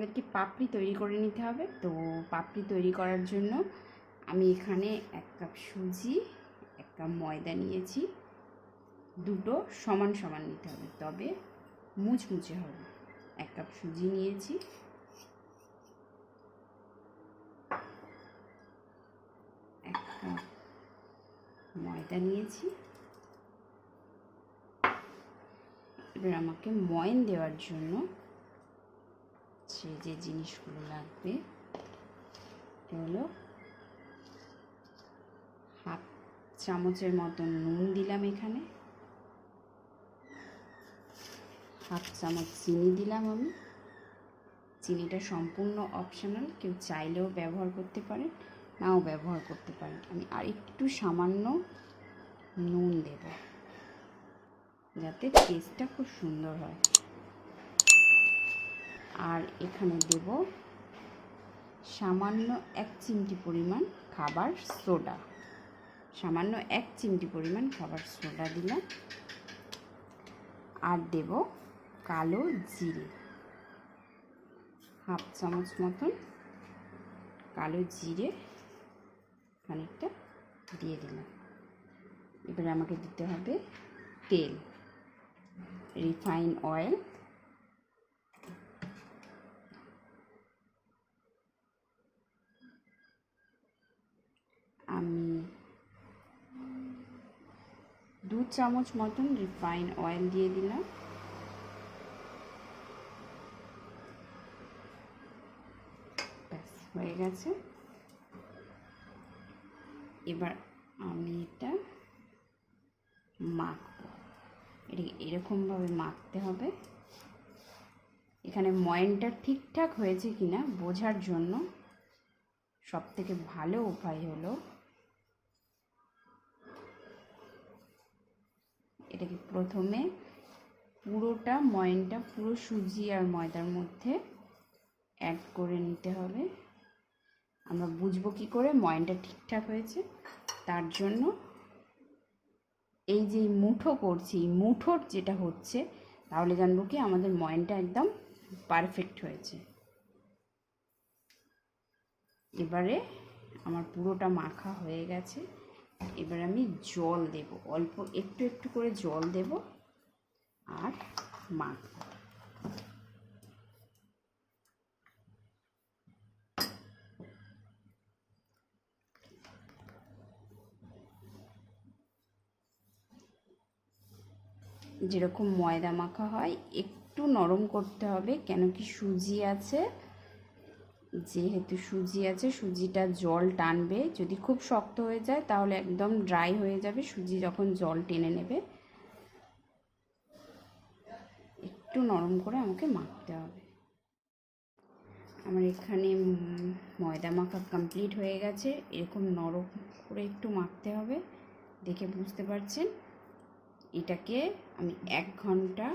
আমাদেরকে পাপড়ি তৈরি করে নিতে হবে। তো পাপড়ি তৈরি করার জন্য আমি এখানে 1 কাপ সুজি, 1 কাপ ময়দা নিয়েছি। দুটো সমান সমান নিতে হবে, তবে মুচমুচে হবে। 1 কাপ সুজি নিয়েছি, 1 কাপ ময়দা নিয়েছি। এবার আমাকে ময়ন দেওয়ার জন্য যে জিনিসগুলো লাগবে হলো হাফ চামচের মতন নুন দিলাম, এখানে হাফ চামচ চিনি দিলাম। আমি চিনিটা সম্পূর্ণ অপশনাল, কেউ চাইলেও ব্যবহার করতে পারেন, নাও ব্যবহার করতে পারেন। আমি আর একটু সামান্য নুন দেব যাতে টেস্টটা খুব সুন্দর হয়। আর এখানে দেব সামান্য 1 চিমটি পরিমাণ খাবার সোডা, সামান্য 1 চিমটি পরিমাণ খাবার সোডা দিলাম। আর দেব কালো জিরে, হাফ চামচ মতন কালো জিরে খানিকটা দিয়ে দিলাম। এবারে আমাকে দিতে হবে তেল, রিফাইন অয়েল। আমি 2 চামচ মতন রিফাইন অয়েল দিয়ে দিলাম। ব্যাস হয়ে গেছে। এবার আমি এটা মাখবো। এটা এরকমভাবে মাখতে হবে। এখানে ময়নটা ঠিকঠাক হয়েছে কিনা বোঝার জন্য সবথেকে ভালো উপায় হলো এটাকে প্রথমে পুরোটা ময়নটা পুরো সুজি আর ময়দার মধ্যে অ্যাড করে নিতে হবে। আমরা বুঝবো কি করে ময়নটা ঠিকঠাক হয়েছে? তার জন্য এই যে মুঠো করছি, মুঠোর যেটা হচ্ছে, তাহলে জানবো কি আমাদের ময়নটা একদম পারফেক্ট হয়েছে। এবারে আমার পুরোটা মাখা হয়ে গেছে। এবার আমি জল দেব, অল্প একটু একটু করে জল দেব আর মাখবো। যেরকম ময়দা মাখা হয় একটু নরম করতে হবে, কেন কি সুজি আছে, যেহেতু সুজি আছে সুজিটা জল টানবে। যদি খুব শক্ত হয়ে যায় তাহলে একদম ড্রাই হয়ে যাবে, সুজি যখন জল টেনে নেবে। একটু নরম করে আমাকে মাখতে হবে। আমার এখানে ময়দা মাখা কমপ্লিট হয়ে গেছে। এরকম নরম করে একটু মাখতে হবে, দেখে বুঝতে পারছেন। এটাকে আমি 1 ঘন্টা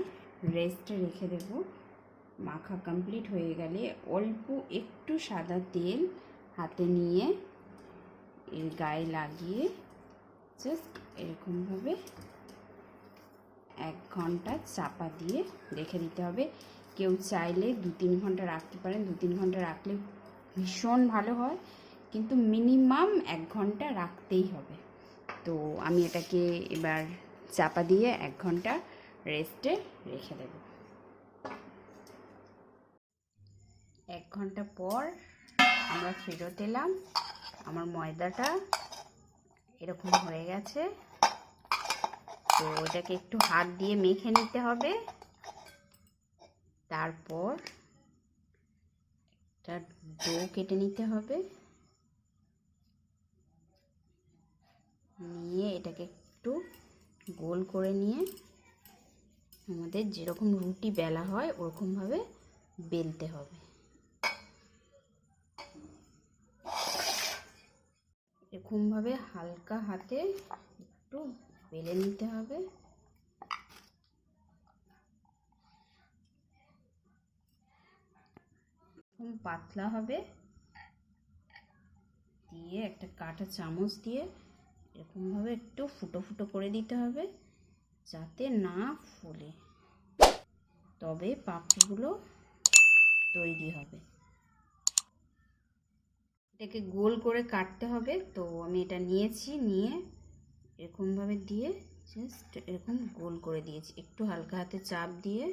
রেস্টে রেখে দেব। মাখা কমপ্লিট হয়ে গেলে অল্প একটু সাদা তেল হাতে নিয়ে এর গায়ে লাগিয়ে জাস্ট এরকমভাবে 1 ঘন্টা চাপা দিয়ে রেখে দিতে হবে। কেউ চাইলে 2-3 ঘন্টা রাখতে পারেন। 2-3 ঘন্টা রাখলে ভীষণ ভালো হয়, কিন্তু মিনিমাম 1 ঘন্টা রাখতেই হবে। তো আমি এটাকে এবার চাপা দিয়ে 1 ঘন্টা রেস্টে রেখে দেব। 1 ঘন্টা পর আমরা ফেরত এলাম। আমার ময়দাটা এরকম হয়ে গেছে। তো এটাকে একটু হাত দিয়ে মেখে নিতে হবে। তারপর একটা ডো কেটে নিতে হবে, নিয়ে এটাকে একটু গোল করে নিয়ে আমাদের যেরকম রুটি বেলা হয় ওরকমভাবে বেলতে হবে। এরকমভাবে হালকা হাতে একটু বেলে নিতে হবে। এরকম পাতলা হবে, দিয়ে একটা কাঁটা চামচ দিয়ে এরকমভাবে একটু ফুটো ফুটো করে দিতে হবে যাতে না ফুলে, তবে পাপড়িগুলো তৈরি হবে। এটাকে গোল করে কাটতে হবে। তো আমি এটা নিয়েছি, নিয়ে এরকমভাবে দিয়ে জাস্ট এরকম গোল করে দিয়েছি, একটু হালকা হাতে চাপ দিয়ে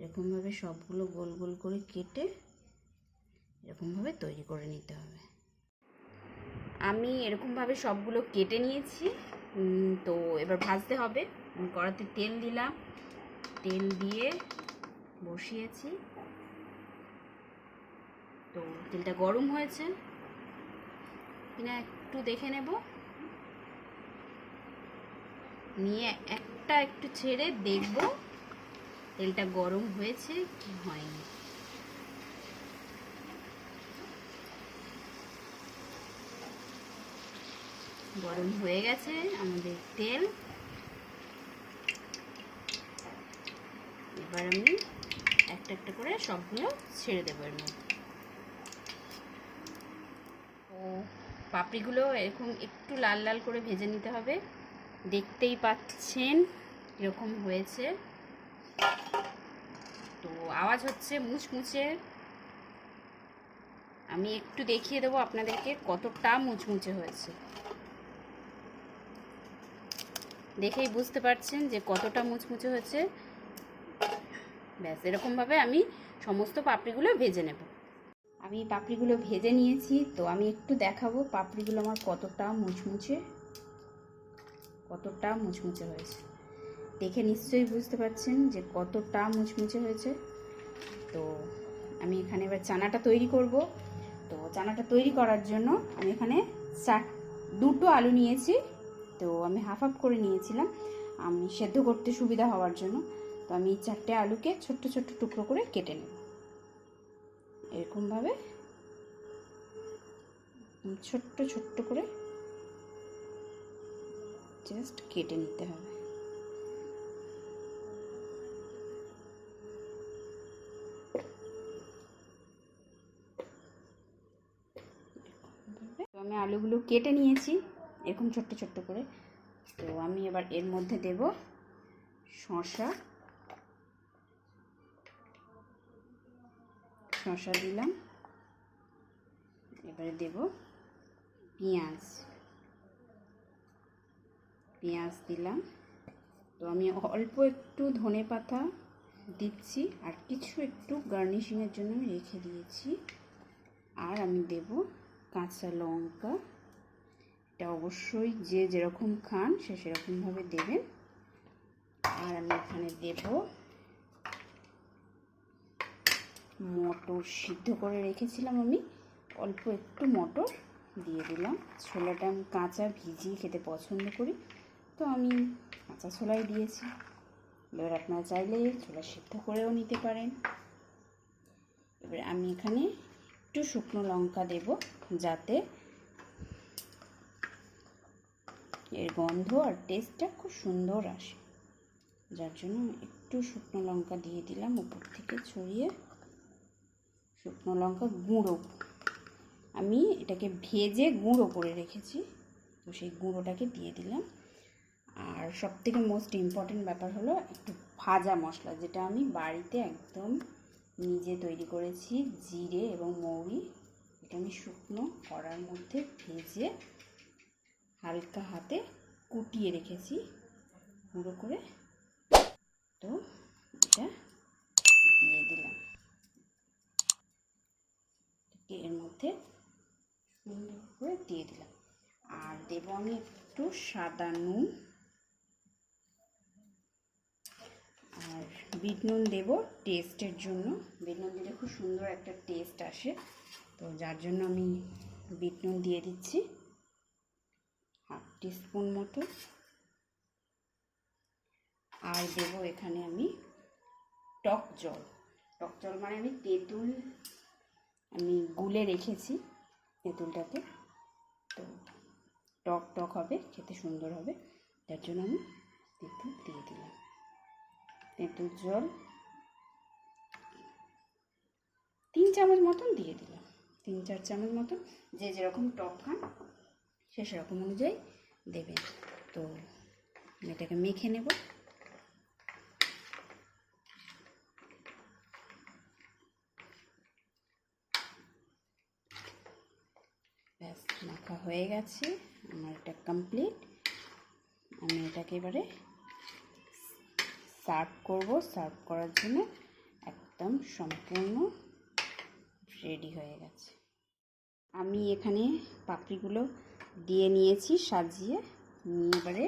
এরকমভাবে সবগুলো গোল গোল করে কেটে এরকমভাবে তৈরি করে নিতে হবে। আমি এরকমভাবে সবগুলো কেটে নিয়েছি। তো এবার ভাজতে হবে। কড়াতে তেল দিলাম, তেল দিয়ে বসিয়েছি। তো তেলটা গরম হয়েছে কিনা একটু দেখে নেব, নিয়ে একটা একটু ছেড়ে দেখব তেলটা গরম হয়েছে কি হয়নি। গরম হয়ে গেছে আমাদের তেল। এবার আমি একটা একটা করে সবগুলো ছেড়ে দেবো এর মধ্যে। তো পাপড়িগুলো এরকম একটু লাল লাল করে ভেজে নিতে হবে। দেখতেই পাচ্ছেন এরকম হয়েছে। তো আওয়াজ হচ্ছে মুচমুচে। আমি একটু দেখিয়ে দেবো আপনাদেরকে কতটা মুচমুচে হয়েছে। দেখেই বুঝতে পারছেন যে কতটা মুচমুচে হয়েছে। ব্যাস এরকমভাবে আমি সমস্ত পাপড়িগুলো ভেজে নেব। আমি পাপড়িগুলো ভেজে নিয়েছি। তো আমি একটু দেখাবো পাপড়িগুলো আমার কতটা মুচমুচে হয়েছে। দেখে নিশ্চয়ই বুঝতে পারছেন যে কতটা মুচমুচে হয়েছে। তো আমি এখানে এবার চানাটা তৈরি করব। তো চানাটা তৈরি করার জন্য আমি এখানে দুটো আলু নিয়েছি। তো আমি হাফ হাফ করে নিয়েছিলাম আমি সেদ্ধ করতে সুবিধা হওয়ার জন্য। তো আমি 4টে আলুকে ছোট্ট ছোট্ট টুকরো করে কেটে নেব। এরকমভাবে ছোট্ট ছোট্ট করে জাস্ট কেটে নিতে হবে। তো আমি আলুগুলো কেটে নিয়েছি এরকম ছোট্ট ছোট্ট করে। তো আমি এবার এর মধ্যে দেব শসা দিলাম। এবারে দেব পেঁয়াজ দিলাম। তো আমি অল্প একটু ধনেপাতা দিচ্ছি, আর কিছু একটু গার্নিশিংয়ের জন্য আমি রেখে দিয়েছি। আর আমি দেব কাঁচা লঙ্কা। এটা অবশ্যই যে যেরকম খান সে সেরকমভাবে দেবেন। আর আমি এখানে দেব মটর সিদ্ধ করে রেখেছিলাম, আমি অল্প একটু মটর দিয়ে দিলাম। ছোলাটা আমি কাঁচা ভিজিয়ে খেতে পছন্দ করি, তো আমি কাঁচা ছোলাই দিয়েছি। এবার আপনারা চাইলে ছোলা সিদ্ধ করেও নিতে পারেন। এবার আমি এখানে একটু শুকনো লঙ্কা দেব, যাতে এর গন্ধ আর টেস্টটা খুব সুন্দর আসে। যার জন্য একটু শুকনো লঙ্কা দিয়ে দিলাম উপর থেকে ছড়িয়ে। শুকনো লঙ্কা গুঁড়ো, আমি এটাকে ভেজে গুঁড়ো করে রেখেছি, তো সেই গুঁড়োটাকে দিয়ে দিলাম। আর সবথেকে মোস্ট ইম্পর্টেন্ট ব্যাপার হলো একটু ভাজা মশলা, যেটা আমি বাড়িতে একদম নিজে তৈরি করেছি। জিরে এবং মৌরি, এটা আমি শুকনো কড়ার মধ্যে ভেজে হালকা হাতে কুটিয়ে রেখেছি গুঁড়ো করে। তো এটা দিয়ে দিলাম এর মধ্যে, সুন্দর করে দিয়ে দিলাম। আর দেব আমি একটু সাদা নুন, আর বিট নুন দেব টেস্টের জন্য। বিট নুন দিলে খুব সুন্দর একটা টেস্ট আসে, তো যার জন্য আমি বিট নুন দিয়ে দিচ্ছি হাফ টিস্পুন মতো। আর দেব এখানে আমি টক জল মানে আমি তেঁতুল আমি গুলে রেখেছি তেঁতুলটাকে। তো টক টক হবে, খেতে সুন্দর হবে, তার জন্য আমি তেঁতুল দিয়ে দিলাম। তেঁতুল জল 3 চামচ মতন দিয়ে দিলাম, 3-4 চামচ মতন, যে যেরকম টক খান সে সেরকম অনুযায়ী দেবেন। তো এটাকে মেখে নেব। মাখা হয়ে গেছে আমার, এটা কমপ্লিট। আমি এটাকে এবারে সার্ভ করব। সার্ভ করার জন্য একদম সম্পূর্ণ রেডি হয়ে গেছে। আমি এখানে পাপড়িগুলো দিয়ে নিয়েছি সাজিয়ে নিয়ে, এবারে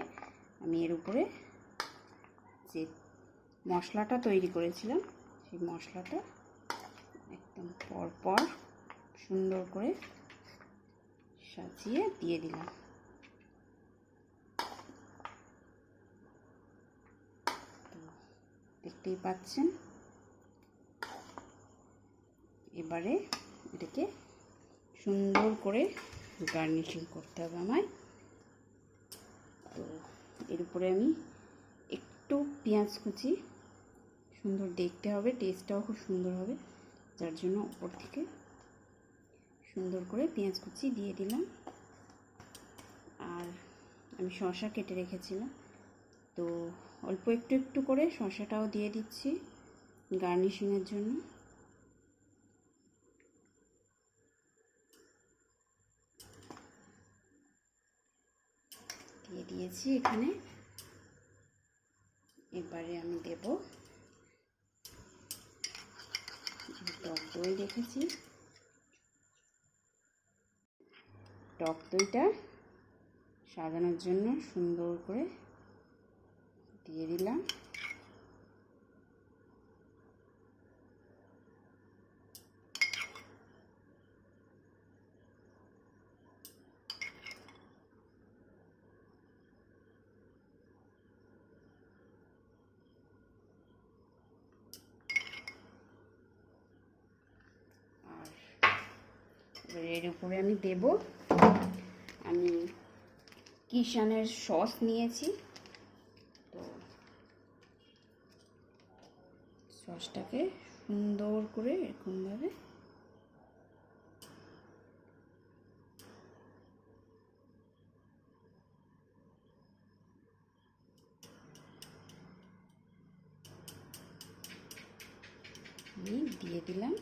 আমি এর উপরে যে মশলাটা তৈরি করেছিলাম সেই মশলাটা একদম পরপর সুন্দর করে সাজিয়ে দিয়ে দিলাম। তো দেখতেই পাচ্ছেন। এবারে এটাকে সুন্দর করে গার্নিশিং করতে হবে আমায়। তো এর উপরে আমি একটু পেঁয়াজ কুচি, সুন্দর দেখতে হবে, টেস্টটাও খুব সুন্দর হবে, যার জন্য উপর থেকে সুন্দর করে পেঁয়াজ কুচি দিয়ে দিলাম। আর আমি শসা কেটে রেখেছিলাম, তো অল্প একটু একটু করে শসাটাও দিয়ে দিচ্ছি গার্নিশিংয়ের জন্য। দিয়ে দিয়েছি এখানে। এবারে আমি দেব টক দই রেখেছি, টক দইটা সাজানোর জন্য সুন্দর করে দিয়ে দিলাম। এর উপরে আমি দেব, আমি কিষানের সস নিয়েছি, তো সসটাকে সুন্দর করে এরকমভাবে আমি দিয়ে দিলাম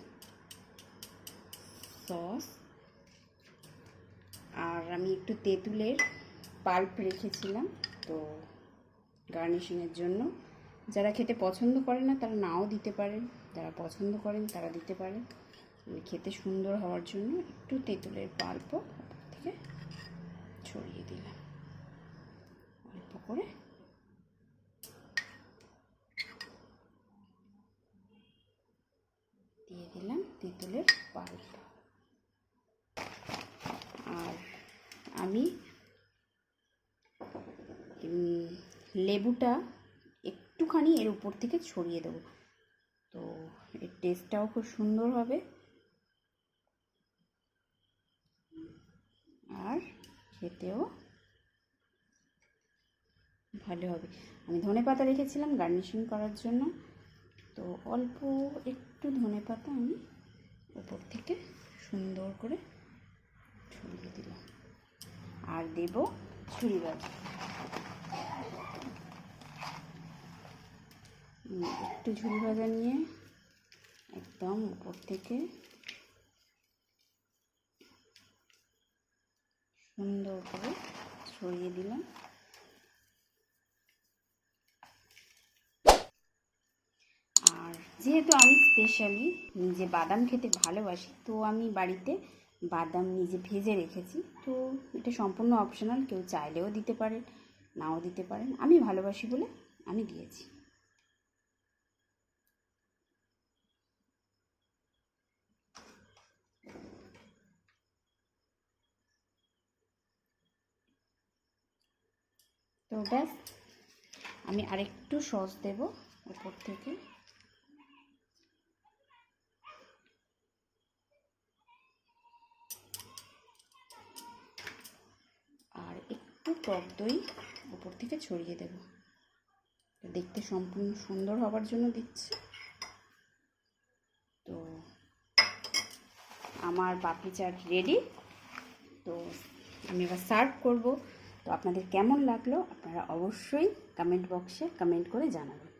সস। আর আমি একটু তেঁতুলের পাল্প রেখেছিলাম, তো গার্নিশিংয়ের জন্য। যারা খেতে পছন্দ করে না তারা নাও দিতে পারেন, যারা পছন্দ করেন তারা দিতে পারেন। আমি খেতে সুন্দর হওয়ার জন্য একটু তেঁতুলের পাল্পও থেকে ছড়িয়ে দিলাম অল্প করে। দিয়ে দিলাম তেঁতুলের পাল্প। আর আমি লেবুটা একটুখানি এর উপর থেকে ছড়িয়ে দেবো, তো এর টেস্টটাও খুব সুন্দর হবে আর খেতেও ভালো হবে। আমি ধনেপাতা রেখেছিলাম গার্নিশিং করার জন্য, তো অল্প একটু ধনেপাতা আমি উপর থেকে সুন্দর করে ছড়িয়ে দিলাম। আর দেব ঝুরি ভাজা, একটু ঝুরি ভাজা নিয়ে একদম উপর থেকে সুন্দর করে ছড়িয়ে দিলাম। আর যেহেতু আমি স্পেশালি নিজে বাদাম খেতে ভালোবাসি, তো আমি বাড়িতে বাদাম নিজে ভেজে রেখেছি। তো এটা সম্পূর্ণ অপশনাল, কেউ চাইলেও দিতে পারেন, নাও দিতে পারেন। আমি ভালোবাসি বলে আমি দিয়েছি। তো ব্যাস, আমি আরেকটু সস দেব উপর থেকে। আর একটু টক দই উপর থেকে ছড়িয়ে দেব, দেখতে সম্পূর্ণ সুন্দর হবার জন্য দিচ্ছি। তো আমার পাপড়ি চাট রেডি। তো আমি এবার সার্ভ করব। তো আপনাদের কেমন লাগলো আপনারা অবশ্যই কমেন্ট বক্সে কমেন্ট করে জানাবেন।